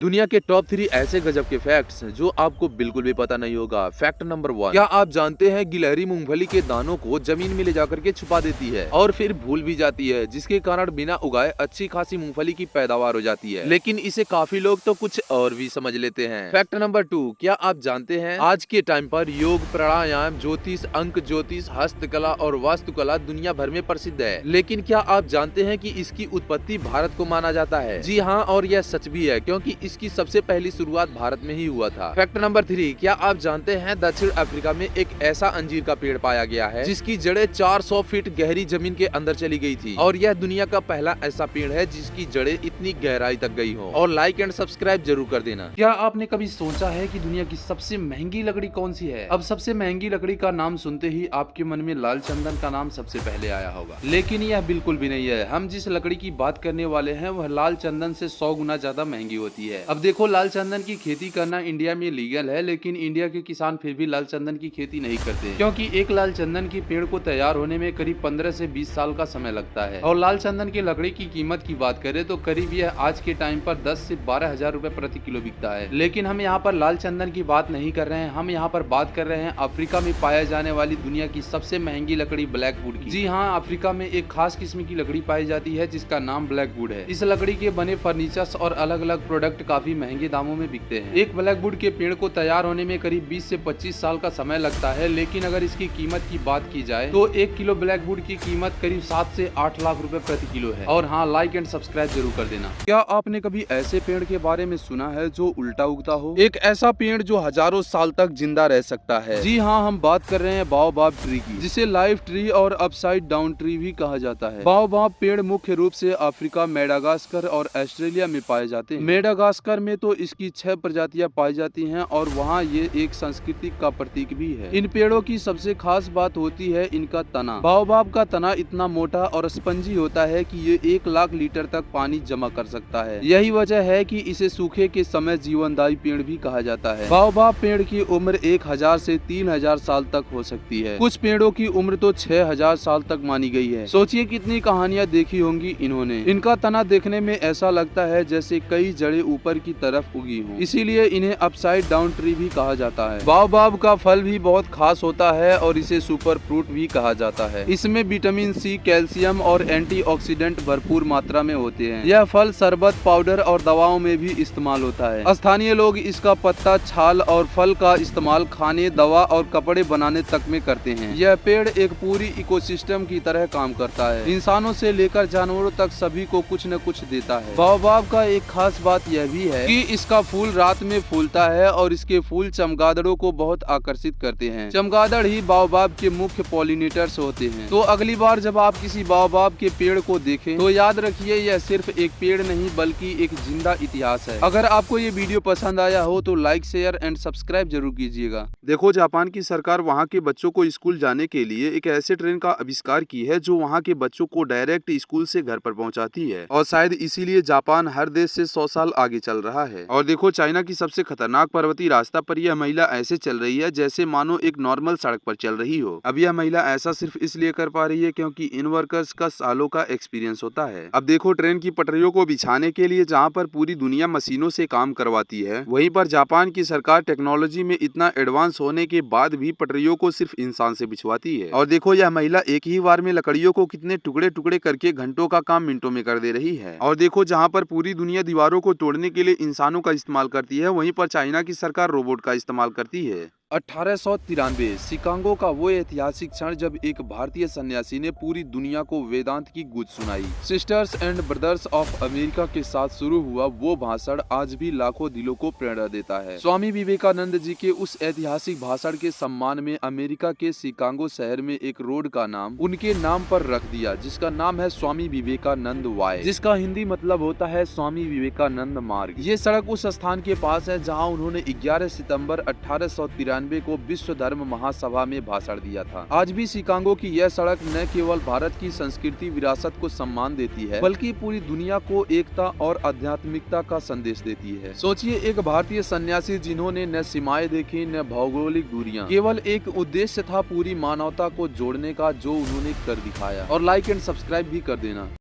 दुनिया के टॉप 3 ऐसे गजब के फैक्ट्स जो आपको बिल्कुल भी पता नहीं होगा। फैक्ट नंबर 1, क्या आप जानते हैं गिलहरी मूंगफली के दानों को जमीन में ले जाकर के छुपा देती है और फिर भूल भी जाती है, जिसके कारण बिना उगाए अच्छी खासी मूंगफली की पैदावार हो जाती है। लेकिन इसे काफी लोग तो कुछ और भी समझ लेते हैं। फैक्ट नंबर 2, क्या आप जानते हैं आज के टाइम पर योग, प्राणायाम, ज्योतिष, अंक ज्योतिष, हस्तकला और वास्तुकला दुनिया भर में प्रसिद्ध है, लेकिन क्या आप जानते हैं कि इसकी उत्पत्ति भारत को माना जाता है? जी हाँ, और यह सच भी है, क्योंकि इसकी सबसे पहली शुरुआत भारत में ही हुआ था। फैक्ट नंबर 3, क्या आप जानते हैं दक्षिण अफ्रीका में एक ऐसा अंजीर का पेड़ पाया गया है जिसकी जड़ें 400 फीट गहरी जमीन के अंदर चली गई थी, और यह दुनिया का पहला ऐसा पेड़ है जिसकी जड़ें इतनी गहराई तक गई हो। और लाइक एंड सब्सक्राइब जरूर कर देना। क्या आपने कभी सोचा है कि दुनिया की सबसे महंगी लकड़ी कौन सी है? अब सबसे महंगी लकड़ी का नाम सुनते ही आपके मन में लाल चंदन का नाम सबसे पहले आया होगा, लेकिन यह बिल्कुल भी नहीं है। हम जिस लकड़ी की बात करने वाले हैं वह लाल चंदन से 100 गुना ज्यादा महंगी होती है। अब देखो, लाल चंदन की खेती करना इंडिया में लीगल है, लेकिन इंडिया के किसान फिर भी लाल चंदन की खेती नहीं करते, क्योंकि एक लाल चंदन की पेड़ को तैयार होने में करीब 15 से 20 साल का समय लगता है। और लाल चंदन की लकड़ी की कीमत की बात करें तो करीब यह आज के टाइम पर 10 से 12 हजार रुपए प्रति किलो बिकता है। लेकिन हम यहाँ पर लाल चंदन की बात नहीं कर रहे हैं, हम यहाँ पर बात कर रहे हैं अफ्रीका में पाया जाने वाली दुनिया की सबसे महंगी लकड़ी ब्लैकवुड की। जी हाँ, अफ्रीका में एक खास किस्म की लकड़ी पाई जाती है जिसका नाम ब्लैकवुड है। इस लकड़ी के बने फर्नीचर्स और अलग अलग प्रोडक्ट काफी महंगे दामों में बिकते हैं। एक ब्लैकवुड के पेड़ को तैयार होने में करीब 20 से 25 साल का समय लगता है, लेकिन अगर इसकी कीमत की बात की जाए तो 1 किलो ब्लैकवुड की कीमत करीब 7 से 8 लाख रुपए प्रति किलो है। और हाँ, लाइक एंड सब्सक्राइब जरूर कर देना। क्या आपने कभी ऐसे पेड़ के बारे में सुना है जो उल्टा उगता हो? एक ऐसा पेड़ जो हजारों साल तक जिंदा रह सकता है। जी हाँ, हम बात कर रहे हैं बाओबाब ट्री की, जिसे लाइफ ट्री और अपसाइड डाउन ट्री भी कहा जाता है। बाओबाब पेड़ मुख्य रूप से अफ्रीका, मेडागास्कर और ऑस्ट्रेलिया में पाए जाते हैं। मेडागास्कर में तो इसकी 6 प्रजातियां पाई जाती हैं और वहाँ ये एक संस्कृति का प्रतीक भी है। इन पेड़ों की सबसे खास बात होती है इनका तना। बाओबाब का तना इतना मोटा और स्पंजी होता है कि ये 1 लाख लीटर तक पानी जमा कर सकता है। यही वजह है कि इसे सूखे के समय जीवनदायी पेड़ भी कहा जाता है। बाओबाब पेड़ की उम्र 1000 से 3000 साल तक हो सकती है। कुछ पेड़ों की उम्र तो 6000 साल तक मानी गई है। सोचिए कितनी कहानियाँ देखी होंगी इन्होंने। इनका तना देखने में ऐसा लगता है जैसे कई जड़ें ऊपर की तरफ उगी हों, इसीलिए इन्हें अपसाइड डाउन ट्री भी कहा जाता है। बाओबाब का फल भी बहुत खास होता है और इसे सुपर फ्रूट भी कहा जाता है। इसमें विटामिन सी, कैल्शियम और एंटीऑक्सीडेंट भरपूर मात्रा में होते हैं। यह फल शरबत, पाउडर और दवाओं में भी इस्तेमाल होता है। स्थानीय लोग इसका पत्ता, छाल और फल का इस्तेमाल खाने, दवा और कपड़े बनाने तक में करते हैं। यह पेड़ एक पूरी इकोसिस्टम की तरह काम करता है। इंसानों से लेकर जानवरों तक सभी को कुछ न कुछ देता है। बाओबाब का एक खास बात यह भी है कि इसका फूल रात में फूलता है और इसके फूल चमगादड़ों को बहुत आकर्षित करते हैं। चमगादड़ ही बाओबाब के मुख्य पॉलिनेटर्स होते हैं। तो अगली बार जब आप किसी बाओबाब के पेड़ को देखें तो याद रखिए यह सिर्फ एक पेड़ नहीं बल्कि एक जिंदा इतिहास है। अगर आपको ये वीडियो पसंद आया हो तो लाइक, शेयर एंड सब्सक्राइब जरूर कीजिएगा। देखो, जापान की सरकार वहाँ के बच्चों को स्कूल जाने के लिए एक ऐसे ट्रेन का आविष्कार की है जो वहाँ के बच्चों को डायरेक्ट स्कूल से घर पर पहुँचाती है, और शायद इसीलिए जापान हर देश से 100 साल आगे चल रहा है। और देखो, चाइना की सबसे खतरनाक पर्वतीय रास्ता पर यह महिला ऐसे चल रही है जैसे मानो एक नॉर्मल सड़क पर चल रही हो। अब यह महिला ऐसा सिर्फ इसलिए कर पा रही है क्योंकि इन वर्कर्स का सालों का एक्सपीरियंस होता है। अब देखो, ट्रेन की पटरियों को बिछाने के लिए जहाँ पर पूरी दुनिया मशीनों से काम करवाती है, वहीं पर जापान की सरकार टेक्नोलॉजी में इतना एडवांस होने के बाद भी पटरियों को सिर्फ इंसान से बिछवाती है। और देखो, यह महिला एक ही बार में लकड़ियों को कितने टुकड़े टुकड़े करके घंटों का काम मिनटों में कर दे रही है। और देखो, जहाँ पर पूरी दुनिया दीवारों को तोड़ने के लिए इंसानों का इस्तेमाल करती है, वहीं पर चाइना की सरकार रोबोट का इस्तेमाल करती है। 1893 शिकागो का वो ऐतिहासिक क्षण जब एक भारतीय सन्यासी ने पूरी दुनिया को वेदांत की गूंज सुनाई। Sisters and brothers of America के साथ शुरू हुआ वो भाषण आज भी लाखों दिलों को प्रेरणा देता है। स्वामी विवेकानंद जी के उस ऐतिहासिक भाषण के सम्मान में अमेरिका के शिकागो शहर में एक रोड का नाम उनके नाम पर रख दिया, जिसका नाम है स्वामी विवेकानंद वाय, जिसका हिंदी मतलब होता है स्वामी विवेकानंद मार्ग। ये सड़क उस स्थान के पास है जहाँ उन्होंने 11 सितंबर 1893 को विश्व धर्म महासभा में भाषण दिया था। आज भी शिकागो की यह सड़क न केवल भारत की संस्कृति विरासत को सम्मान देती है बल्कि पूरी दुनिया को एकता और आध्यात्मिकता का संदेश देती है। सोचिए, एक भारतीय सन्यासी जिन्होंने न सीमाएं देखी न भौगोलिक दूरियां, केवल एक उद्देश्य था पूरी मानवता को जोड़ने का, जो उन्होंने कर दिखाया। और लाइक एंड सब्सक्राइब भी कर देना।